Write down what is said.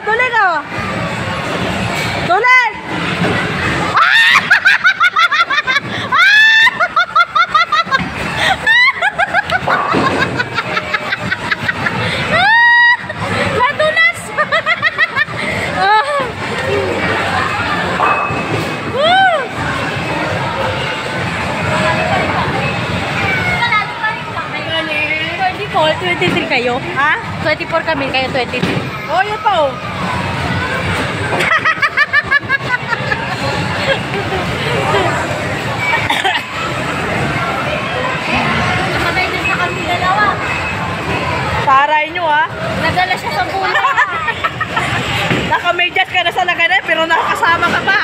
duling oh. Duling! Nadulas! Oh, 23 kayo? Ha? 24 kami, kayo 23. Oh, yun pa oh. Nakabay na kami dalawa. Taray nyo ha. Nadala siya sa bulan. Naka-medyas ka na sa laganan pero nakakasama ka pa.